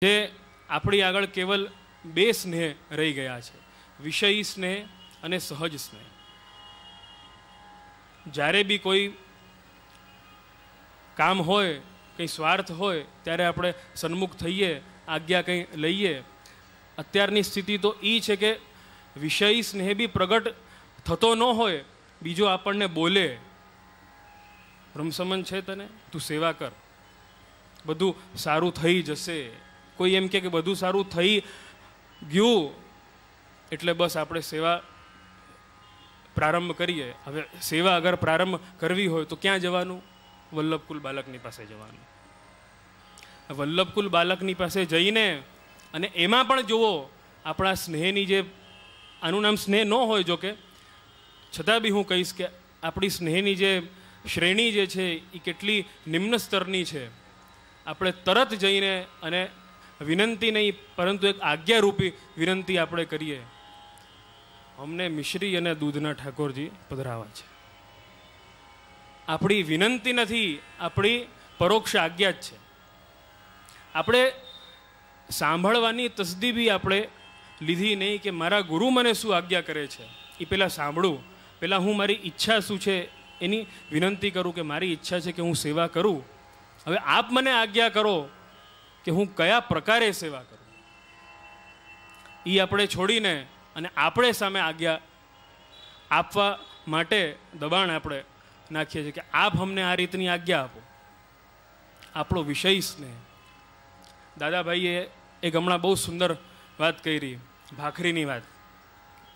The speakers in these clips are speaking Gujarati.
જે આપણી આગળ કેવલ બે સ્નેહ રહી ગયા છે, વિષયી સ્નેહ અને સહજ સ્નેહ. જ્યારે બી કોઈ કામ હોય, કંઈ સ્વાર્થ હોય, ત્યારે આપણે સન્મુખ થઈએ, આજ્ઞા કંઈ લઈએ. અત્યારની સ્થિતિ તો એ છે કે વિષયી સ્નેહ બી પ્રગટ થતો ન હોય, બીજો આપણને બોલે, બ્રહ્મસમન છે તને, તું સેવા કર, બધું સારું થઈ જશે. કોઈ એમ કે બધું સારું થઈ ગયું એટલે બસ આપણે સેવા પ્રારંભ કરીએ. હવે સેવા અગર પ્રારંભ કરવી હોય તો ક્યાં જવાનું? વલ્લભકુલ બાલકની પાસે જવાનું. વલ્લભકુલ બાલકની પાસે જઈને અને એમાં પણ જુઓ આપણા સ્નેહની જે, આનું નામ સ્નેહ ન હોય જો કે, છતાં બી હું કહીશ કે આપણી સ્નેહની જે શ્રેણી જે છે એ કેટલી નિમ્ન સ્તરની છે. આપણે તરત જઈને અને વિનંતી નહીં પરંતુ એક આજ્ઞારૂપી વિનંતી આપણે કરીએ, અમને મિશ્રી અને દૂધના ઠાકોરજી પધરાવા છે. આપણી વિનંતી નથી, આપણી પરોક્ષ આજ્ઞા જ છે. આપણે સાંભળવાની તસદી બી આપણે લીધી નહીં કે મારા ગુરુ મને શું આજ્ઞા કરે છે, એ પહેલાં સાંભળું. પહેલાં હું મારી ઈચ્છા શું છે એની વિનંતી કરું કે મારી ઈચ્છા છે કે હું સેવા કરું. હવે આપ મને આજ્ઞા કરો કે હું કયા પ્રકારે સેવા કરું. એ આપણે છોડીને અને આપણે સામે આજ્ઞા આપવા માટે દબાણ આપણે નાખીએ છીએ કે આપ અમને આ રીતની આજ્ઞા આપો. આપણો વિષય સ્નેહ. દાદાભાઈએ એક હમણાં બહુ સુંદર વાત કરી, ભાખરીની વાત.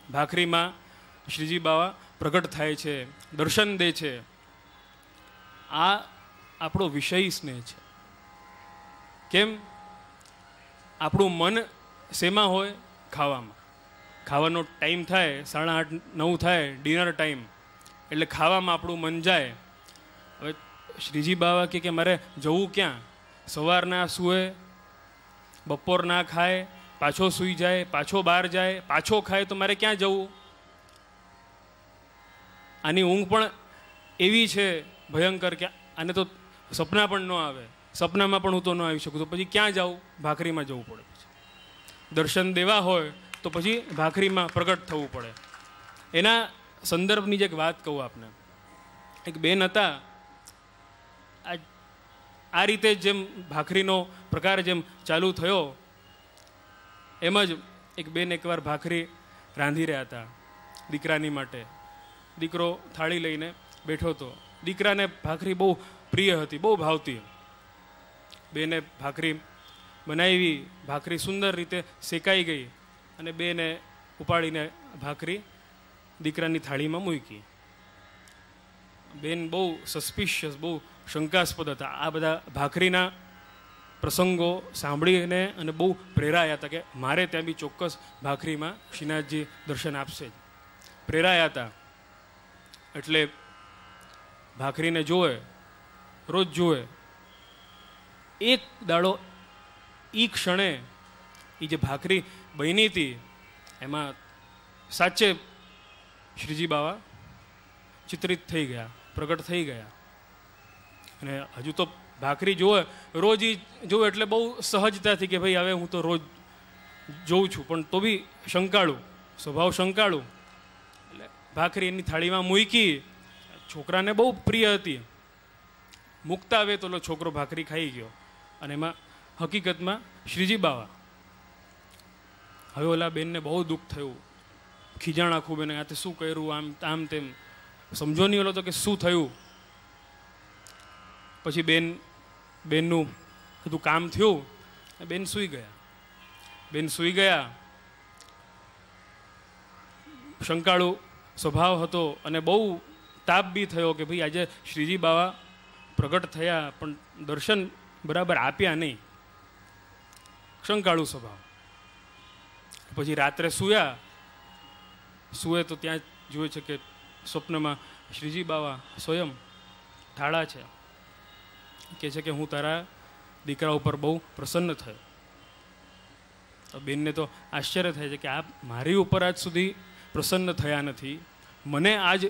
ભાખરીમાં શ્રીજી બાવા પ્રગટ થાય છે, દર્શન દે છે. આ આપણો વિષય સ્નેહ છે. કેમ? આપણું મન શેમાં હોય? ખાવામાં. ખાવાનો ટાઈમ થાય, 8:30-9 થાય, ડિનર ટાઈમ, એટલે ખાવામાં આપણું મન જાય. હવે શ્રીજી બાવા કે મારે જવું ક્યાં? સવારના સૂએ, બપોર ના ખાય, પાછો સૂઈ જાય, પાછો બહાર જાય, પાછો ખાય, તો મારે ક્યાં જવું? આની ઊંઘ પણ એવી છે ભયંકર કે આને તો સપના પણ ન આવે. સપનામાં પણ હું તો ન આવી શકું, તો પછી ક્યાં જાઉં? ભાખરીમાં જવું પડે. પછી દર્શન દેવા હોય તો પછી ભાખરીમાં પ્રગટ થવું પડે. એના સંદર્ભની જ એક વાત કહું આપને. એક બેન હતા, આ રીતે જેમ ભાખરીનો પ્રકાર જેમ ચાલુ થયો એમ જ એક બેન એકવાર ભાખરી રાંધી રહ્યા હતા દીકરાની માટે. દીકરો થાળી લઈને બેઠો હતો. દીકરાને ભાખરી બહુ પ્રિય હતી, બહુ ભાવતી. બેને ભાખરી બનાવી, ભાખરી સુંદર રીતે શેકાઈ ગઈ અને બેને ઉપાડીને ભાખરી દીકરાની થાળીમાં મૂકી. બેન બહુ સસ્પિશિયસ, બહુ શંકાસ્પદ હતા. આ બધા ભાખરીના પ્રસંગો સાંભળીને અને બહુ પ્રેરાયા હતા કે મારે ત્યાં બી ચોક્કસ ભાખરીમાં શ્રીનાથજી દર્શન આપશે જ. પ્રેરાયા હતા. એટલે ભાખરીને જોવે, રોજ જોવે. એક દાડો એ ક્ષણે એ જે ભાખરી બની હતી એમાં સાચે શ્રીજી બાવા ચિત્રિત થઈ ગયા, પ્રગટ થઈ ગયા. અને હજુ તો ભાખરી જોવે, રોજ એ જોવે એટલે બહુ સહજતાથી કે ભાઈ હવે હું તો રોજ જોઉં છું, પણ તો બી શંકાળું, સ્વભાવ શંકાળું. એટલે ભાખરી એની થાળીમાં મૂકી. છોકરાને બહુ પ્રિય હતી. મૂકતા આવે તો છોકરો ભાખરી ખાઈ ગયો. અને એમાં હકીકતમાં શ્રીજી બાવા. હવે ઓલા બેનને બહુ દુઃખ થયું, ખીજાણ આખું. બેને આ તે શું કર્યું, આમ તેમ સમજો નહીં ઓલો તો કે શું થયું. પછી બેનનું બધું કામ થયું, બેન સૂઈ ગયા. બેન સૂઈ ગયા. શંકાળુ સ્વભાવ હતો અને બહુ તાપ બી થયો કે ભાઈ આજે શ્રીજી બાવા પ્રગટ થયા પણ દર્શન બરાબર આપ્યા નહીં. શંકાળુ સ્વભાવ. પછી રાત્રે સૂએ તો ત્યાં જોવે છે કે સ્વપ્નમાં શ્રીજી બાવા સ્વયં ઠાળા છે. કહે છે કે હું તારા દીકરા ઉપર બહુ પ્રસન્ન થયો. તો બેનને તો આશ્ચર્ય થાય છે કે આપ મારી ઉપર આજ સુધી પ્રસન્ન થયા નથી, મને આજ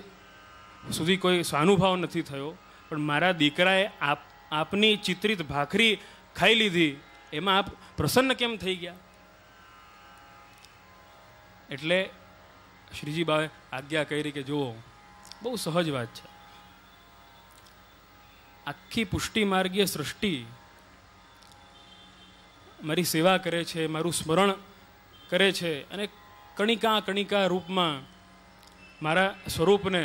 સુધી કોઈ સ્વાનુભાવ નથી થયો, પણ મારા દીકરાએ આપની ચિત્રિત ભાખરી ખાઈ લીધી એમાં આપ પ્રસન્ન કેમ થઈ ગયા? એટલે શ્રીજી બાએ આજ્ઞા કરી કે જુઓ, બહુ સહજ વાત છે. આખી પુષ્ટિ માર્ગીય સૃષ્ટિ મારી સેવા કરે છે, મારું સ્મરણ કરે છે અને કણિકા કણિકા રૂપમાં મારા સ્વરૂપને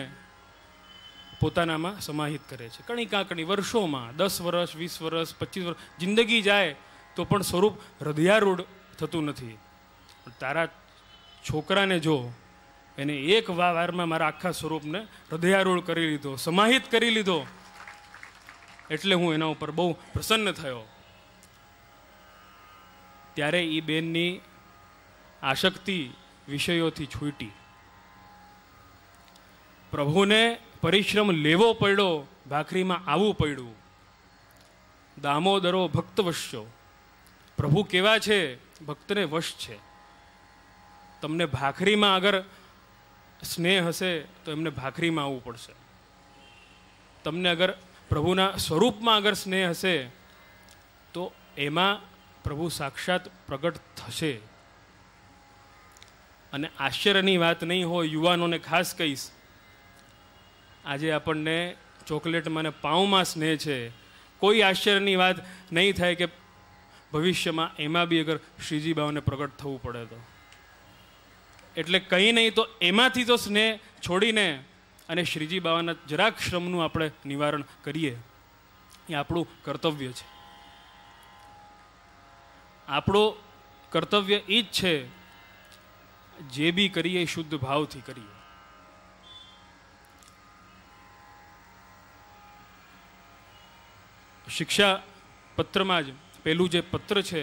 પોતાનામાં સમાહિત કરે છે. કણિકા કણી વર્ષોમાં 10 વર્ષ, 20 વર્ષ, 25 વર્ષ જિંદગી જાય તો પણ સ્વરૂપ હૃદયારૂઢ થતું નથી. તારા છોકરાને જો એને એક વારમાં મારા આખા સ્વરૂપને હૃદયારૂઢ કરી લીધો, સમાહિત કરી લીધો, એટલે હું એના ઉપર બહુ પ્રસન્ન થયો. ત્યારે એ બેનની આસક્તિ વિષયોથી છૂટી. પ્રભુને પરિશ્રમ લેવો પડ્યો, ભાખરીમાં આવવું પડ્યું. દામોદરો ભક્ત વશ્યો. પ્રભુ કેવા છે? ભક્તને વશ છે. તમને ભાખરીમાં અગર સ્નેહ હશે તો એમને ભાખરીમાં આવવું પડશે. તમને અગર પ્રભુના સ્વરૂપમાં અગર સ્નેહ હશે તો એમાં પ્રભુ સાક્ષાત પ્રગટ થશે. અને આશ્ચર્યની વાત નહીં હોય, યુવાનોને ખાસ કહીશ, આજે આપણને ચોકલેટમાં ને પાઉંમાં સ્નેહ છે. કોઈ આશ્ચર્યની વાત નહીં થાય કે ભવિષ્યમાં એમાં બી અગર શ્રીજી બાઓને પ્રગટ થવું પડે તો. એટલે કંઈ નહીં તો એમાંથી તો સ્નેહ છોડીને અને શ્રીજી બાવાના જરાક શ્રમનું આપણે નિવારણ કરીએ, એ આપણું કર્તવ્ય છે. આપણું કર્તવ્ય એ જ છે, જે બી કરીએ શુદ્ધ ભાવથી કરીએ. શિક્ષા પત્રમાં જ પહેલું જે પત્ર છે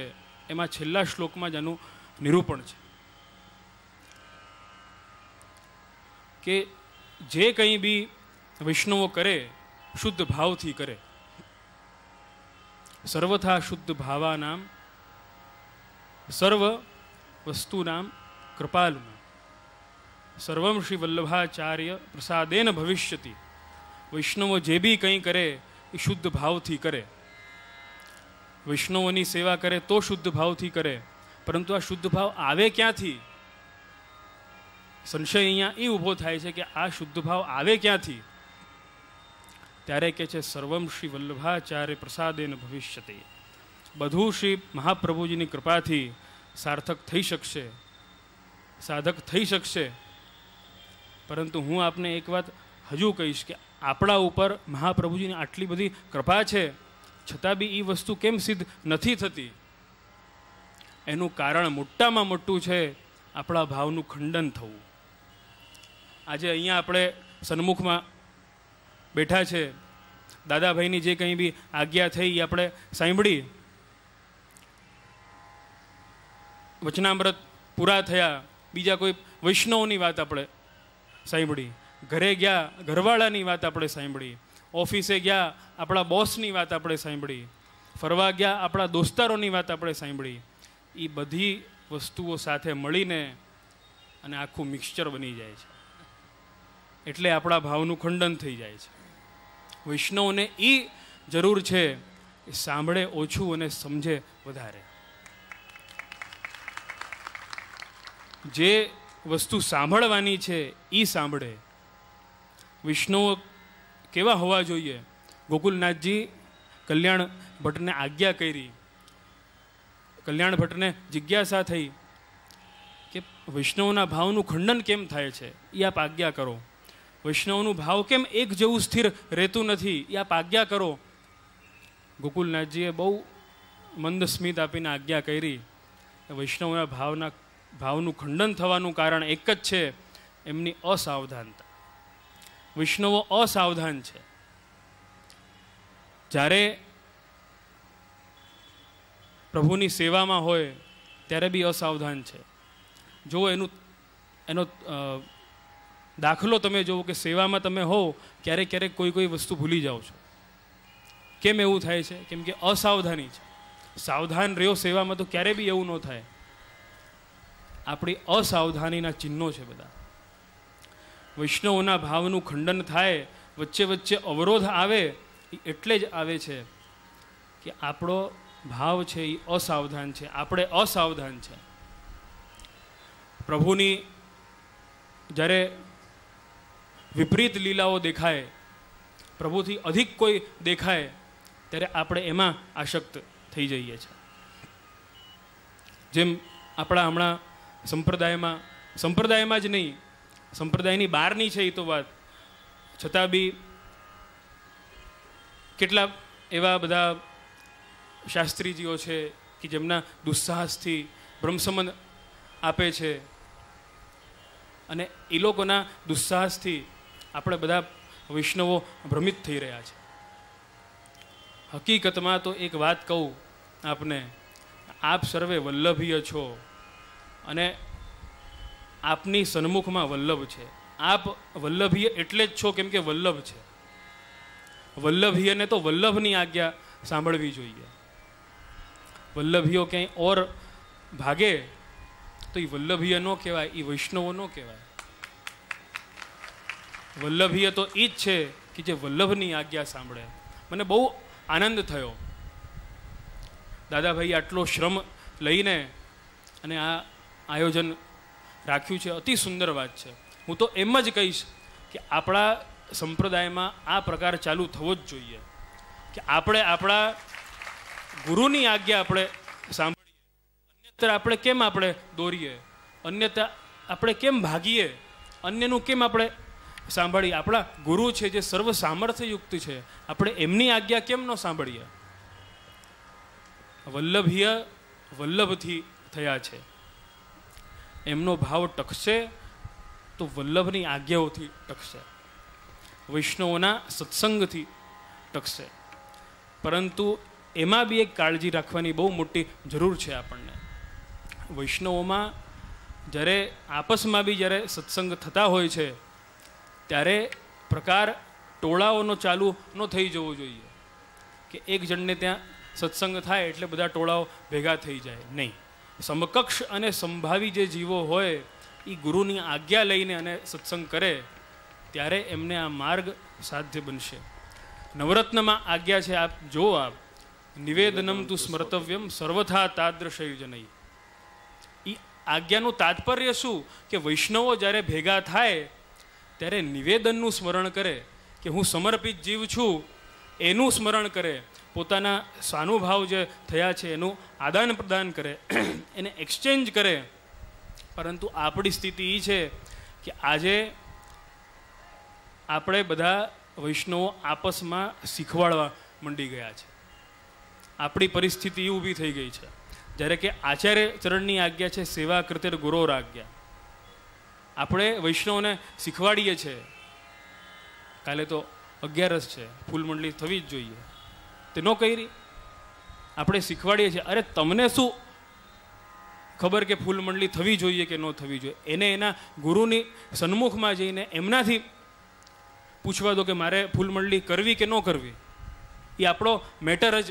એમાં છેલ્લા શ્લોકમાં જ આનું નિરૂપણ છે કે જે કંઈ બી વૈષ્ણવો કરે શુદ્ધ ભાવથી કરે. સર્વથા શુદ્ધ ભાવાનામ સર્વ વસ્તુનામ કૃપાલુનામ સર્વમ શ્રી વલ્લભાચાર્ય પ્રસાદેન ભવિષ્યતિ. વૈષ્ણવો જે બી કંઈ કરે એ શુદ્ધ ભાવથી કરે. વૈષ્ણવોની સેવા કરે તો શુદ્ધ ભાવથી કરે. પરંતુ આ શુદ્ધ ભાવ આવે ક્યાંથી? સંશય અહીંયા એ ઊભો થાય છે કે આ શુદ્ધ ભાવ આવે ક્યાંથી? ત્યારે કે છે સર્વમ શ્રી વલ્લભાચાર્ય પ્રસાદેન ભવિષ્યતિ. બધું શ્રી મહાપ્રભુજીની કૃપાથી સાર્થક થઈ શકશે, સાધક થઈ શકશે. પરંતુ હું આપને એક વાત હજુ કહીશ કે આપણા ઉપર મહાપ્રભુજીની આટલી બધી કૃપા છે, છતાં બી એ વસ્તુ કેમ સિદ્ધ નથી થતી? એનું કારણ મોટામાં મોટું છે આપણા ભાવનું ખંડન થવું. આજે અહીંયા આપણે સન્મુખમાં બેઠા છે, દાદાભાઈની જે કંઈ બી આજ્ઞા થઈ એ આપણે સાંભળી, વચનામૃત પૂરા થયા, બીજા કોઈ વૈષ્ણવની વાત આપણે સાંભળી, ઘરે ગયા ઘરવાળાની વાત આપણે સાંભળી, ઓફિસે ગયા આપણા બોસની વાત આપણે સાંભળી, ફરવા ગયા આપણા દોસ્તારોની વાત આપણે સાંભળી. એ બધી વસ્તુઓ સાથે મળીને અને આખું મિક્સચર બની જાય છે. એટલે આપણા ભાવનું ખંડન થઈ જાય છે. વૈષ્ણવને એ જરૂર છે કે સાંભળે ઓછું અને સમજે વધારે. જે વસ્તુ સાંભળવાની છે એ સાંભળે. વૈષ્ણવ કેવા હોવા જોઈએ? ગોકુલનાથજી કલ્યાણ ભટ્ટને આજ્ઞા કરી. કલ્યાણ ભટ્ટને જિજ્ઞાસા થઈ કે વૈષ્ણવના ભાવનું ખંડન કેમ થાય છે, એ આપ આજ્ઞા કરો. વૈષ્ણવનું ભાવ કેમ એક જેવું સ્થિર રહેતું નથી, એ આપ આજ્ઞા કરો. ગોકુલનાથજીએ બહુ મંદ સ્મિત આપીને આજ્ઞા કરી. વૈષ્ણવના ભાવનું ખંડન થવાનું કારણ એક જ છે, એમની અસાવધાનતા. વૈષ્ણવો અસાવધાન છે. જ્યારે પ્રભુની સેવામાં હોય ત્યારે બી અસાવધાન છે. જો એનો દાખલો તમે જુઓ કે સેવામાં તમે હો ક્યારેક ક્યારેક કોઈ વસ્તુ ભૂલી જાઓ છો. કેમ એવું થાય છે? કેમ કે અસાવધાની છે. સાવધાન રહ્યો સેવામાં તો ક્યારે બી એવું ન થાય. આપણી અસાવધાનીના ચિહ્નો છે બધા. વૈષ્ણવોના ભાવનું ખંડન થાય, વચ્ચે વચ્ચે અવરોધ આવે, એટલે જ આવે છે કે આપણો ભાવ છે એ અસાવધાન છે, આપણે અસાવધાન છે. પ્રભુની જ્યારે વિપરીત લીલાઓ દેખાય, પ્રભુથી અધિક કોઈ દેખાય, ત્યારે આપણે એમાં આસક્ત થઈ જઈએ છીએ. જેમ આપણા હમણાં સંપ્રદાયમાં જ નહીં, સંપ્રદાયની બહારની છે એ તો વાત, છતાં બી કેટલા એવા બધા શાસ્ત્રીજીઓ છે કે જેમના દુસ્સાહસથી બ્રહ્મસંબંધ આપે છે, અને એ લોકોના દુસ્સાહસથી આપણે બધા વૈષ્ણવો ભ્રમિત થઈ રહ્યા છે. હકીકતમાં તો એક વાત કહું આપને, આપ સર્વે વલ્લભીય છો અને આપની સન્મુખમાં વલ્લભ છે. આપ વલ્લભીય એટલે જ છો કેમ કે વલ્લભ છે. વલ્લભીયને તો વલ્લભની આજ્ઞા સાંભળવી જોઈએ. વલ્લભીઓ ક્યાંય ઓર ભાગે તો એ વલ્લભીય ન કહેવાય, એ વૈષ્ણવો ન કહેવાય. વલ્લભીય તો એ જ છે કે જે વલ્લભની આજ્ઞા સાંભળે. મને બહુ આનંદ થયો, દાદાભાઈ આટલો શ્રમ લઈને અને આ આયોજન રાખ્યું છે. અતિ સુંદર વાત છે. હું તો એમ જ કહીશ કે આપણા સંપ્રદાયમાં આ પ્રકાર ચાલુ થવો જ જોઈએ કે આપણે આપણા ગુરુની આજ્ઞા આપણે સાંભળીએ. અન્યત્ર આપણે કેમ આપણે દોરીએ, અન્યત્ર આપણે કેમ ભાગીએ, અન્યનું કેમ આપણે સાંભળીએ. આપણા ગુરુ છે જે સર્વ સામર્થ્યયુક્ત છે, આપણે એમની આજ્ઞા કેમ ન સાંભળીએ. વલ્લભીય વલ્લભથી થયા છે, એમનો ભાવ ટકશે તો વલ્લભની આજ્ઞાઓથી ટકશે, વૈષ્ણવોના સત્સંગથી ટકશે. પરંતુ એમાં બી એક કાળજી રાખવાની બહુ મોટી જરૂર છે આપણને. વૈષ્ણવોમાં જ્યારે આપસમાં બી જ્યારે સત્સંગ થતા હોય છે ત્યારે પ્રકાર ટોળાઓનો ચાલુ ન થઈ જવો જોઈએ કે એક જણને ત્યાં સત્સંગ થાય એટલે બધા ટોળાઓ ભેગા થઈ જાય. નહીં, સમકક્ષ અને સંભાવી જે જીવો હોય એ ગુરુની આજ્ઞા લઈને અને સત્સંગ કરે ત્યારે એમને આ માર્ગ સાધ્ય બનશે. નવરત્નમાં આજ્ઞા છે, આપ જો આપ નિવેદનમ તું સ્મર્તવ્યમ સર્વથા તાદૃશયુજનૈ. એ આજ્ઞાનું તાત્પર્ય શું કે વૈષ્ણવો જ્યારે ભેગા થાય ત્યારે નિવેદનનું સ્મરણ કરે કે હું સમર્પિત જીવ છું એનું સ્મરણ કરે, પોતાના સ્વાનુભાવ જે થયા છે એનું આદાન પ્રદાન કરે, એને એક્સચેન્જ કરે. પરંતુ આપણી સ્થિતિ એ છે કે આજે આપણે બધા વૈષ્ણવો આપસમાં શીખવાડવા મંડી ગયા છે. આપણી પરિસ્થિતિ એ ઊભી થઈ ગઈ છે જ્યારે કે આચાર્ય ચરણની આજ્ઞા છે સેવા કૃતે ગુરોર આજ્ઞા. આપણે વૈષ્ણવને શીખવાડીએ છીએ, કાલે તો 11 છે, ફૂલ મંડળી થવી જ જોઈએ, તે ન કરી. આપણે શીખવાડીએ છીએ, અરે તમને શું ખબર કે ફૂલ મંડળી થવી જોઈએ કે ન થવી જોઈએ. એને એના ગુરુની સન્મુખમાં જઈને એમનાથી પૂછવા દો કે મારે ફૂલ મંડળી કરવી કે ન કરવી. એ આપણો મેટર જ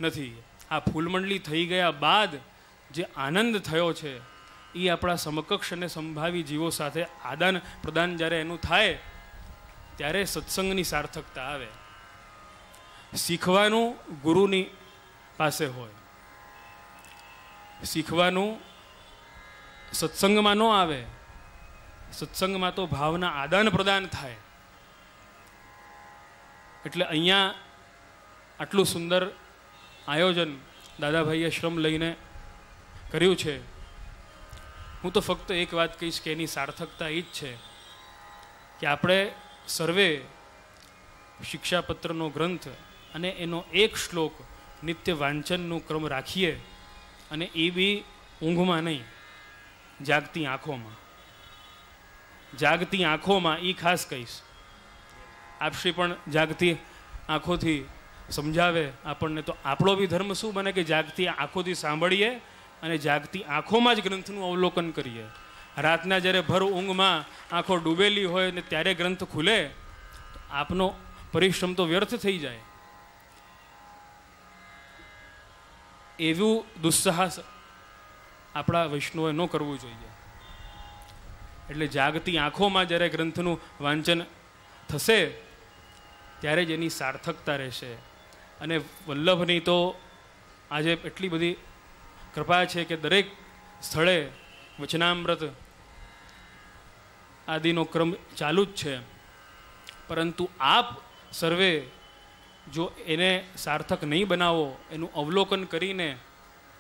નથી. આ ફૂલ મંડળી થઈ ગયા બાદ જે આનંદ થયો છે એ આપણા સમકક્ષ અને સંભાવી જીવો સાથે આદાન પ્રદાન જ્યારે એનું થાય ત્યારે સત્સંગની સાર્થકતા આવે. શીખવાનું ગુરુની પાસે હોય, શીખવાનું સત્સંગમાં ન આવે. સત્સંગમાં તો ભાવના આદાન પ્રદાન થાય. એટલે અહીંયા આટલું સુંદર આયોજન દાદાભાઈએ શ્રમ લઈને કર્યું છે. હું તો ફક્ત એક વાત કહીશ કે એની સાર્થકતા એ જ છે કે આપણે સર્વે શિક્ષાપત્રનો ગ્રંથ અને એનો એક શ્લોક નિત્ય વાંચનનું ક્રમ રાખીએ, અને એ બી ઊંઘમાં નહીં, જાગતી આંખોમાં. જાગતી આંખોમાં એ ખાસ કહીશ. આપશ્રી પણ જાગતી આંખોથી સમજાવે આપણને, તો આપણો બી ધર્મ શું બને કે જાગતી આંખોથી સાંભળીએ અને જાગતી આંખોમાં જ ગ્રંથનું અવલોકન કરીએ. રાતના જ્યારે ભર ઊંઘમાં આંખો ડૂબેલી હોય ને ત્યારે ગ્રંથ ખુલે તો આપનો પરિશ્રમ તો વ્યર્થ થઈ જાય. એવું દુસ્સાહસ આપણા વૈષ્ણવે ન કરવું જોઈએ. એટલે જાગતી આંખોમાં જ્યારે ગ્રંથનું વાંચન થશે ત્યારે જ એની સાર્થકતા રહેશે. અને વલ્લભની તો આજે એટલી બધી કૃપા છે કે દરેક સ્થળે વચનામૃત આદિનો ક્રમ ચાલુ જ છે. પરંતુ આપ સર્વે જો એને સાર્થક નહીં બનાવો, એનું અવલોકન કરીને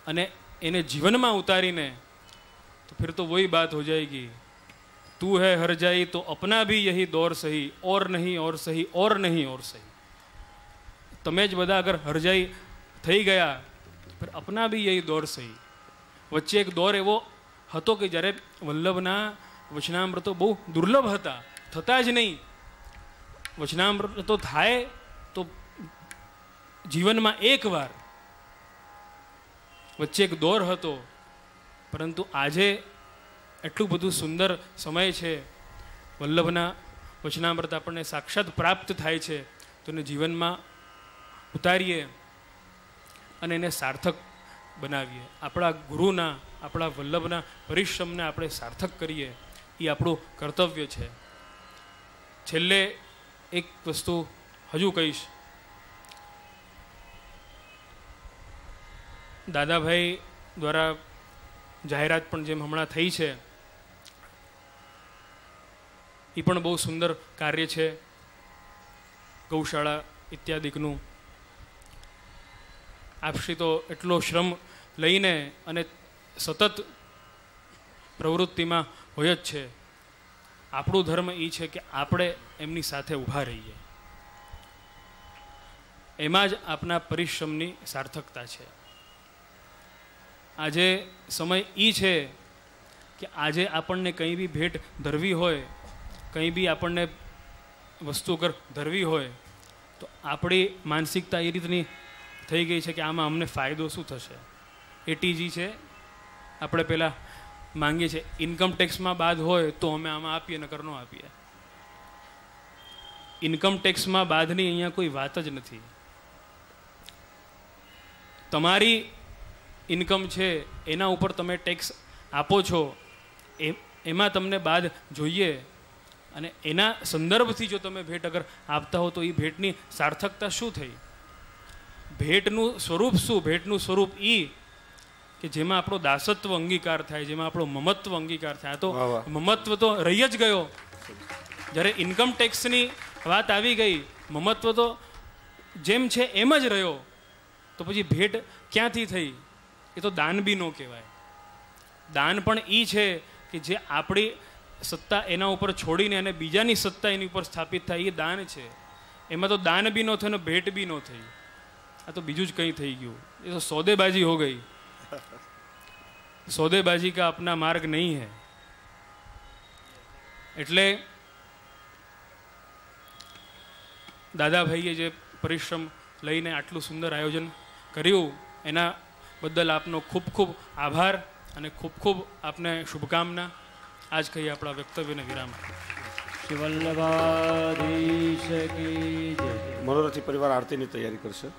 અને એને જીવનમાં ઉતારીને, તો फिर तो वही बात हो जाएगी, तू है हर जाई तो अपना भी यही दौर सही, और नहीं और सही, और नहीं और सही. તમે જ બધા અગર હરજાઈ થઈ ગયા, फिर अपना भी यही दौर सही. વચ્ચે એક દોર એવો હતો કે જ્યારે વલ્લભના વચનામૃતો બહુ દુર્લભ હતા, થતા જ નહીં. વચનામૃતો થાય તો જીવનમાં એકવાર. વચ્ચે એક દોર હતો, પરંતુ આજે એટલું બધું સુંદર સમય છે, વલ્લભના વચનામૃત આપણને સાક્ષાત પ્રાપ્ત થાય છે, તો એને જીવનમાં ઉતારીએ અને એને સાર્થક બનાવીએ. આપણા ગુરુના, આપણા વલ્લભના પરિશ્રમને આપણે સાર્થક કરીએ, એ આપણું કર્તવ્ય છે. છેલ્લે એક વસ્તુ હજુ કહીશ. દાદાભાઈ દ્વારા જાહેરાત પણ જેમ હમણાં થઈ છે, એ પણ બહુ સુંદર કાર્ય છે, ગૌશાળા ઇત્યાદિકનું. આપશ્રી તો એટલો શ્રમ લઈને અને સતત પ્રવૃત્તિમાં હોય જ છે. આપણું ધર્મ એ છે કે આપણે એમની સાથે ઊભા રહીએ. એમાં જ આપના પરિશ્રમની સાર્થકતા છે. આજે સમય એ છે કે આજે આપણને કંઈ બી ભેટ ધરવી હોય, કંઈ બી આપણને વસ્તુ અગર ધરવી હોય, તો આપણી માનસિકતા એ રીતની થઈ ગઈ છે કે આમાં અમને ફાયદો શું થશે. એટીજી છે, આપણે પહેલાં માંગીએ છીએ, ઇન્કમ ટેક્સમાં બાદ હોય તો અમે આમાં આપીએ, નકર ન આપીએ. ઇન્કમ ટેક્સમાં બાદની અહીંયા કોઈ વાત જ નથી. તમારી ઇન્કમ છે એના ઉપર તમે ટેક્સ આપો છો, એમાં તમને બાદ જોઈએ, અને એના સંદર્ભથી જો તમે ભેટ અગર આપતા હો તો એ ભેટની સાર્થકતા શું થઈ? ભેટનું સ્વરૂપ શું? ભેટનું સ્વરૂપ એ કે જેમાં આપણો દાસત્વ અંગીકાર થાય, જેમાં આપણો મમત્વ અંગીકાર થાય. તો મમત્વ તો રહી જ ગયો. જ્યારે ઇન્કમ ટેક્સની વાત આવી ગઈ, મમત્વ તો જેમ છે એમ જ રહ્યો. તો પછી ભેટ ક્યાંથી થઈ? એ તો દાન બી ન કહેવાય. દાન પણ એ છે કે જે આપણી સત્તા એના ઉપર છોડીને અને બીજાની સત્તા એની ઉપર સ્થાપિત થાય, એ દાન છે. એમાં તો દાન બી ન થયું ને ભેટ બી ન થઈ. આ તો બીજું જ કંઈ થઈ ગયું. એ તો सौदेबाजी हो गई. सौदेबाजी का अपना मार्ग नहीं है. એટલે દાદાભાઈએ જે પરિશ્રમ લઈને આટલું સુંદર આયોજન કર્યું, એના બદલ આપનો ખૂબ ખૂબ આભાર અને ખૂબ ખૂબ આપને શુભકામના. આજ કહી આપણા વક્તવ્યને વિરામ. શ્રી વલ્લભાધીશ કી જય. મનોરથી પરિવાર આરતીની તૈયારી કરશે.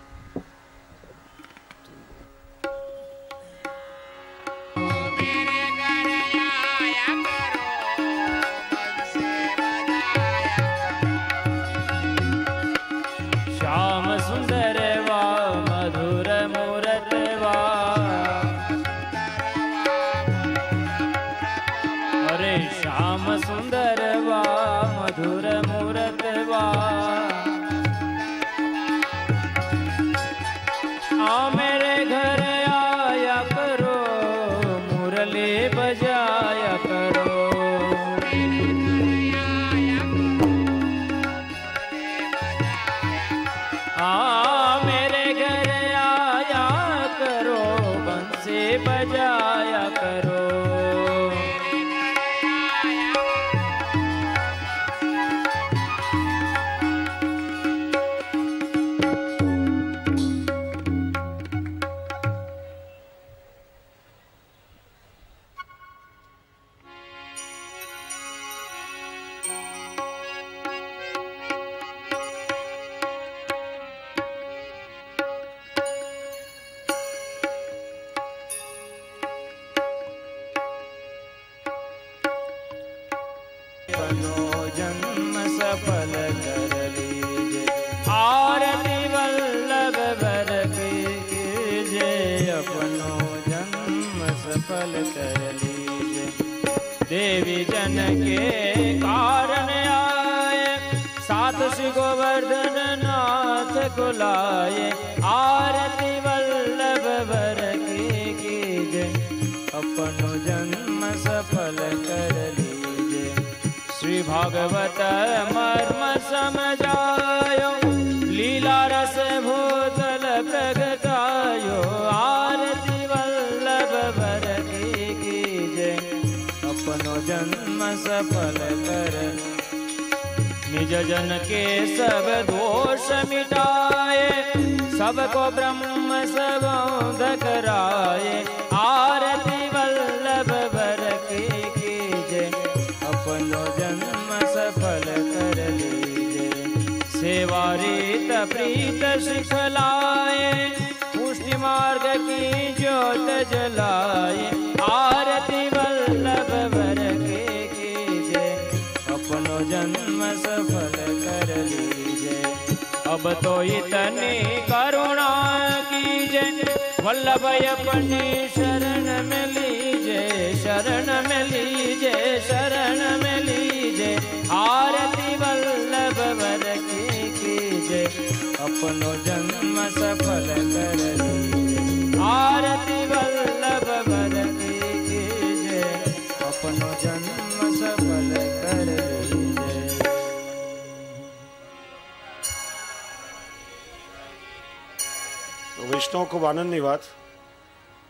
सफल कर लीजे। देवी जन के कारण आए, सात श्री गोवर्धन नाथ को लाए। आरती वल्लभ वर की कीजे, अपनो जन्म सफल कर लीजे। श्री भागवत मर्म समझायो, लीला रस भूतल प्रगटायो। आरती वल्लभ वर की कीजे, अपनो जन्म सफल कर। निज जन के सब दोष मिटाए, सबको ब्रह्म सबोध कराए। आरती वल्लभ वर की कीजे, अपनो जन्म सफल कर लीजे। सेवा रीत प्रीत सिखलाए, पुष्टि मार्ग की ज्योत जलाए। आरती वल्लभ वर की कीजे, अपनो जन्म सफल कर लीजे। अब तो इतनी करुणा कीजे, वल्लभ अपनी शरण में लीजे। शरण में लीजे, शरण में लीजे। आरती वल्लभ वर की कीजे, अपनो जन्म सफल कर लीजे। आरती वल्लभ वर की कीजे, अपनो जन्म सफल कर लीजे। વૈષ્ણવ ખૂબ આનંદની વાત,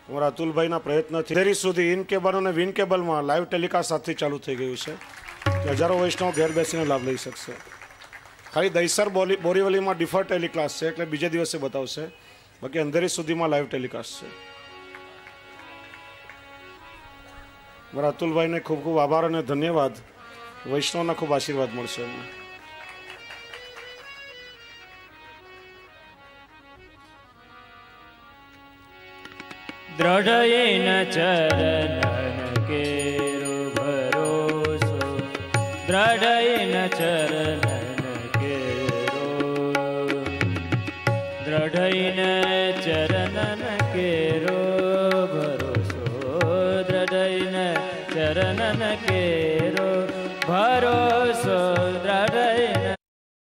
અમારા અતુલભાઈના પ્રયત્નથી અંધેરી સુધી ઇન કેબલ અને વિન કેબલમાં લાઈવ ટેલિકાસ્ટ આજથી ચાલુ થઈ ગયું છે કે હજારો વૈષ્ણવ ઘેર બેસીને લાભ લઈ શકશે. ખાલી દહીસર બોરીવલીમાં ડિફર ટેલિકાસ્ટ છે એટલે બીજે દિવસે બતાવશે, બાકી અંધેરી સુધીમાં લાઈવ ટેલિકાસ્ટ છે. મારા અતુલભાઈને ખૂબ ખૂબ આભાર અને ધન્યવાદ. વૈષ્ણવના ખૂબ આશીર્વાદ મળશે એમને. दृढ़ चरणन केरो भरोसो, दृढ़ चरणन केरो, दृढ़ चरणन केरो भरोसो, दृढ़ चरणन केरो भरोसो।